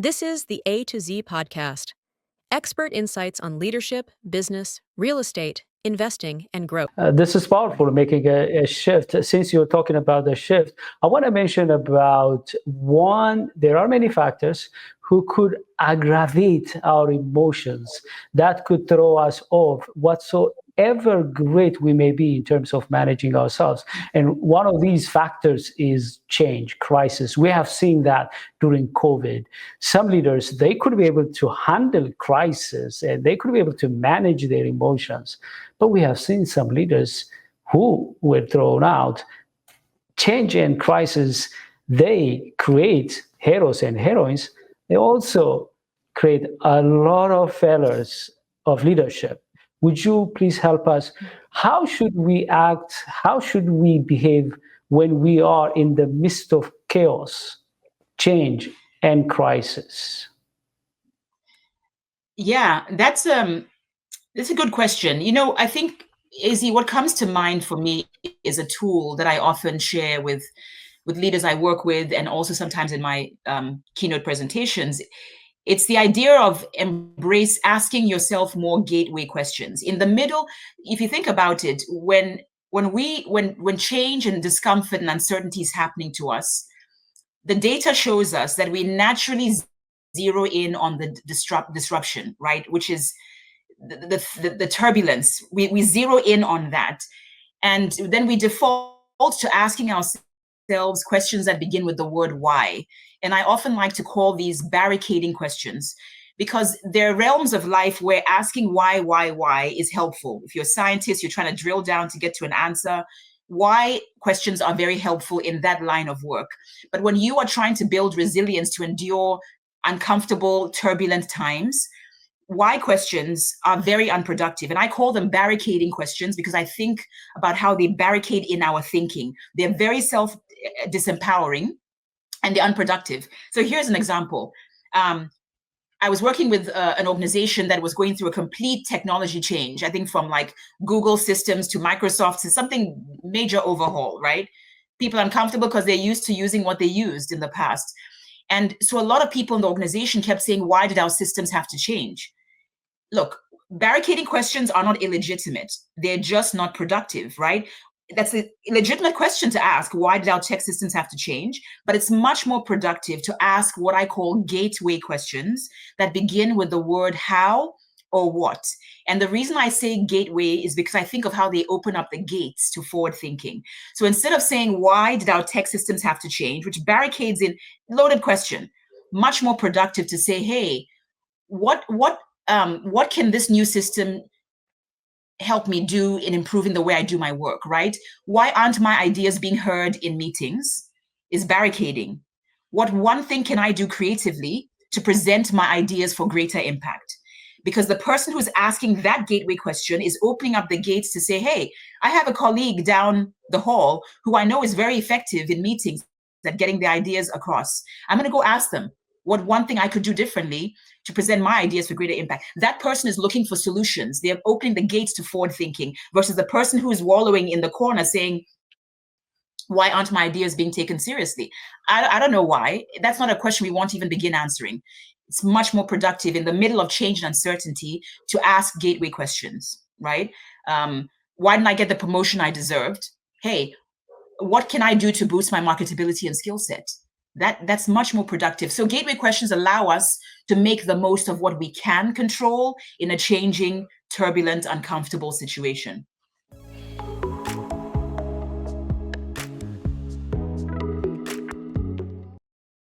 This is the A to Z podcast. Expert insights on leadership, business, real estate, investing, and growth. This is powerful, making a shift. Since you're talking about the shift, I want to mention about one, there are many factors who could aggravate our emotions, that could throw us off whatsoever great we may be in terms of managing ourselves. And one of these factors is change, crisis. We have seen that during COVID. Some leaders, they could be able to handle crisis and they could be able to manage their emotions. But we have seen some leaders who were thrown out. Change and crisis, they create heroes and heroines. They also create a lot of failures of leadership. Would you please help us? How should we act? How should we behave when we are in the midst of chaos, change, and crisis? Yeah, that's a good question. I think, AZ, what comes to mind for me is a tool that I often share with leaders I work with, and also sometimes in my keynote presentations. It's the idea of asking yourself more gateway questions. In the middle, if you think about it, when change and discomfort and uncertainty is happening to us, the data shows us that we naturally zero in on the disruption, right? Which is the turbulence. We zero in on that. And then we default to asking ourselves questions that begin with the word why. And I often like to call these barricading questions, because there are realms of life where asking why is helpful. If you're a scientist, you're trying to drill down to get to an answer. Why questions are very helpful in that line of work. But when you are trying to build resilience to endure uncomfortable, turbulent times, why questions are very unproductive. And I call them barricading questions because I think about how they barricade in our thinking. They're very self-disempowering and they're unproductive. So here's an example. I was working with an organization that was going through a complete technology change, I think from like Google systems to Microsoft to something major overhaul, right? People are uncomfortable because they're used to using what they used in the past. And so a lot of people in the organization kept saying, why did our systems have to change? Look, barricading questions are not illegitimate. They're just not productive, right? That's a legitimate question to ask. Why did our tech systems have to change? But it's much more productive to ask what I call gateway questions that begin with the word how or what. And the reason I say gateway is because I think of how they open up the gates to forward thinking. So instead of saying, why did our tech systems have to change, which barricades in, loaded question, much more productive to say, hey, what can this new system help me do in improving the way I do my work, right? Why aren't my ideas being heard in meetings? Is barricading. What one thing can I do creatively to present my ideas for greater impact? Because the person who's asking that gateway question is opening up the gates to say, hey, I have a colleague down the hall who I know is very effective in meetings at getting their ideas across. I'm going to go ask them what one thing I could do differently to present my ideas for greater impact. That person is looking for solutions. They're opening the gates to forward thinking versus the person who is wallowing in the corner saying, why aren't my ideas being taken seriously? I don't know why. That's not a question we want to even begin answering. It's much more productive in the middle of change and uncertainty to ask gateway questions, right? Why didn't I get the promotion I deserved? Hey, what can I do to boost my marketability and skill set? That's much more productive. So gateway questions allow us to make the most of what we can control in a changing, turbulent, uncomfortable situation.